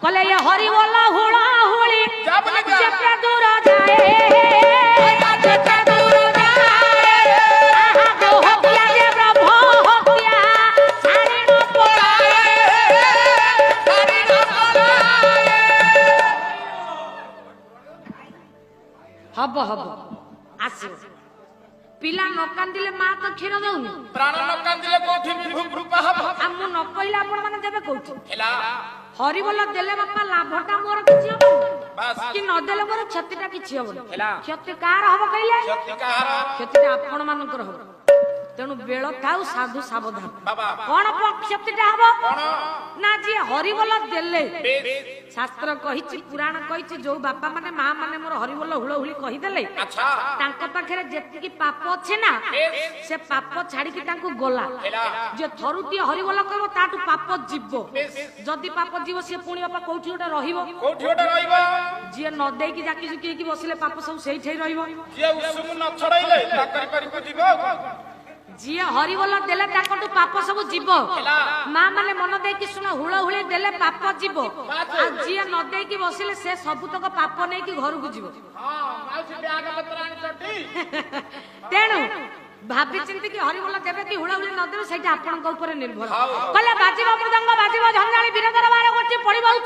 कले ये हरि बोला हुड़ा हुड़ी जब दूर जाए हब हब आस पिला न कांदिले मां तो क्षीर दउनी प्राण न कांदिले कोठी भूपा हब हम न कइला आपण माने देबे कोठी हेला हरि बोला देले बापा लाभटा मोर किछि हबो बस कि न देले मोर क्षतिटा किछि हबो हेला क्षति कार हबो कइले क्षति कार क्षतिटा आपण मानकर हबो तेणु बेल थाउ साधु सावधान कौन क्षतिटा हबो ना जी हरि बोला देले शास्त्र कहिछि पुराण कहिछि जो बापा माने मां माने मोर हरि बोला हुळ हुଳି कहि देले अच्छा तांका पाखरे जेतिकी पाप अछि ना से पाप छाडी कि तांको गोला जे थरुती हरि बोला कहबो ताटू पाप जीवो जदी पाप जीवो से पुणी बापा कोठी ओटा रहिबो जे न देई कि जाकी जुकी कि बसिले पाप सब सेही ठई रहिबो जे उसमु न छड़ाइले ताकरी करी को जीवो जी हरि बोला देले ताकटू पाप सब जीव मां माने मन दे कि सुन हुळ हुळे देले पाप जीव आ जी न दे कि बसिले से सब तक पाप नै कि घर को जीव हां माउसी ब्याग पत्राणी चटी तेणु भाबी चिंती कि हरि बोला देबे कि हुळ हुळे न देबे सेटा आपन को ऊपर निर्भर कहले बाजीबा मृदंग बाजीबा झंझाळी वीरदर बार गोटी पड़िबो